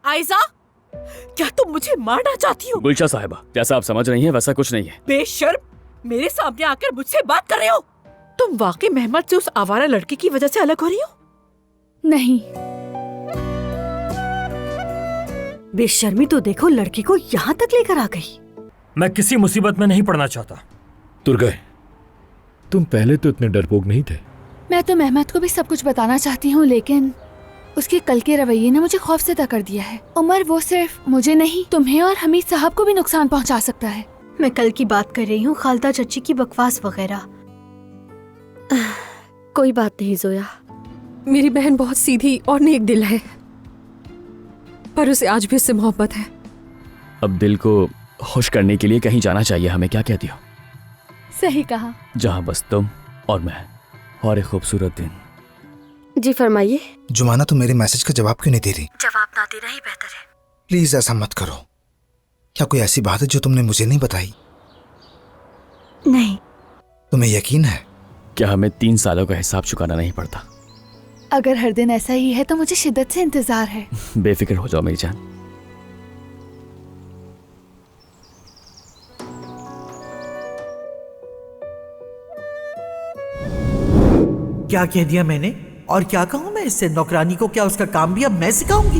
आयजा, क्या तुम मुझे मारना चाहती हो? गुलशा साहिबा, जैसा आप समझ रही हैं वैसा कुछ नहीं है। बेशर्म, मेरे सामने आकर मुझसे बात कर रहे हो? तुम वाकई मेहमद से उस आवारा लड़के की वजह से अलग हो रही हो? नहीं। बेशर्मी तो देखो, लड़की को यहाँ तक लेकर आ गई। मैं किसी मुसीबत में नहीं पड़ना चाहता। तुर्गय, तुम पहले तो इतने डरपोक नहीं थे। मैं तो मेहमद को भी सब कुछ बताना चाहती हूँ, लेकिन उसके कल के रवैये ने मुझे खौफज़दा कर दिया है। उमर वो सिर्फ मुझे नहीं, तुम्हें और हमीद साहब को भी नुकसान पहुँचा सकता है। मैं कल की बात कर रही हूँ, खालदा चच्ची की बकवास वगैरह। कोई बात नहीं जोया, मेरी बहन बहुत सीधी और नेक दिल है, पर उसे आज भी उससे मोहब्बत है। अब दिल को खुश करने के लिए कहीं जाना चाहिए हमें, क्या कहती हो? सही कहा। जहाँ बस तुम और मैं और एक खूबसूरत दिन। जी फरमाइए। जुमाना तो मेरे मैसेज का जवाब क्यों नहीं दे रही? जवाब ना देना ही बेहतर है। प्लीज ऐसा मत करो। क्या कोई ऐसी बात है जो तुमने मुझे नहीं बताई? नहीं। तुम्हें यकीन है? क्या हमें 3 सालों का हिसाब चुकाना नहीं पड़ता? अगर हर दिन ऐसा ही है तो मुझे शिद्दत से इंतजार है। बेफिक्र हो जाओ मेरी जान। क्या कह दिया मैंने और क्या कहूं मैं इससे? नौकरानी को क्या उसका काम भी अब मैं सिखाऊंगी?